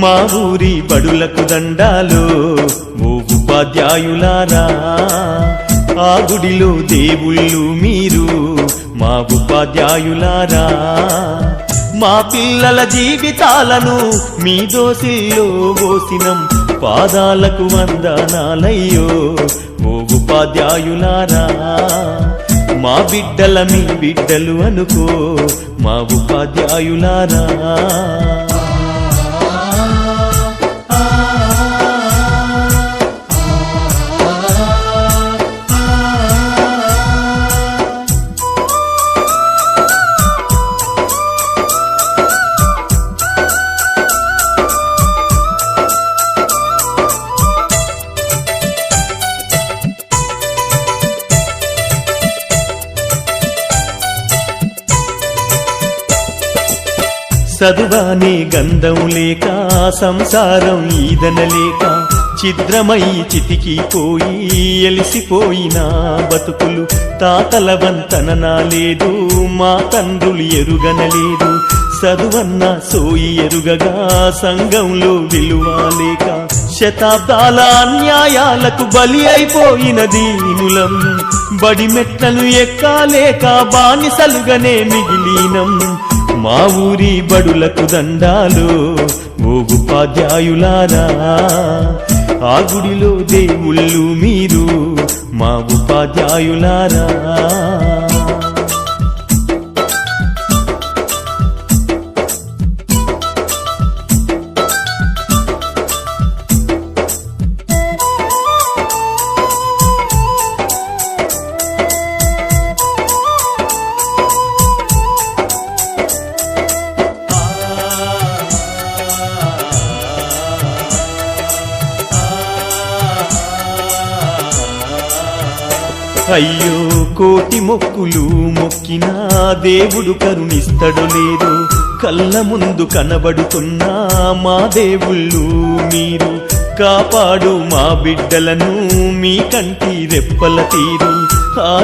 మా ఊరి బడులకు దండాలు ఓ ఉపాధ్యాయులారా, ఆ గుడిలో దేవుళ్ళు మీరు మా ఉపాధ్యాయులారా. మా పిల్లల జీవితాలను మీ దోసిల్లో పోసినం, పాదాలకు వందనాలయ్యో ఓ ఉపాధ్యాయులారా. మా బిడ్డల మీ బిడ్డలు అనుకో మా ఉపాధ్యాయులారా. చదువానే గంధం లేక సంసారం ఈదనలేక ఛిద్రమై చితికిపోయి ఎలిసిపోయిన బతుకులు, తాతల వంతననా లేదు మా తండ్రులు ఎరుగనలేదు. చదువన్న సోయి ఎరుగగా సంఘంలో విలువలేక శతాబ్దాల అన్యాయాలకు బలి అయిపోయిన దీనులం, బడి మెట్లను ఎక్కాలేక బానిసలుగానే మిగిలినం. మా ఊరి బడులకు దండాలు ఓ ఉపాధ్యాయులారా, ఆ గుడిలో దేవుళ్ళు మీరు మా ఉపాధ్యాయులారా. అయ్యో కోటి మొక్కులు మొక్కినా దేవుడు కరుణిస్తడు లేదు, కళ్ళ ముందు కనబడుతున్నా మా దేవుళ్ళు మీరు. కాపాడు మా బిడ్డలను మీ కంటి రెప్పల తీరు, ఆ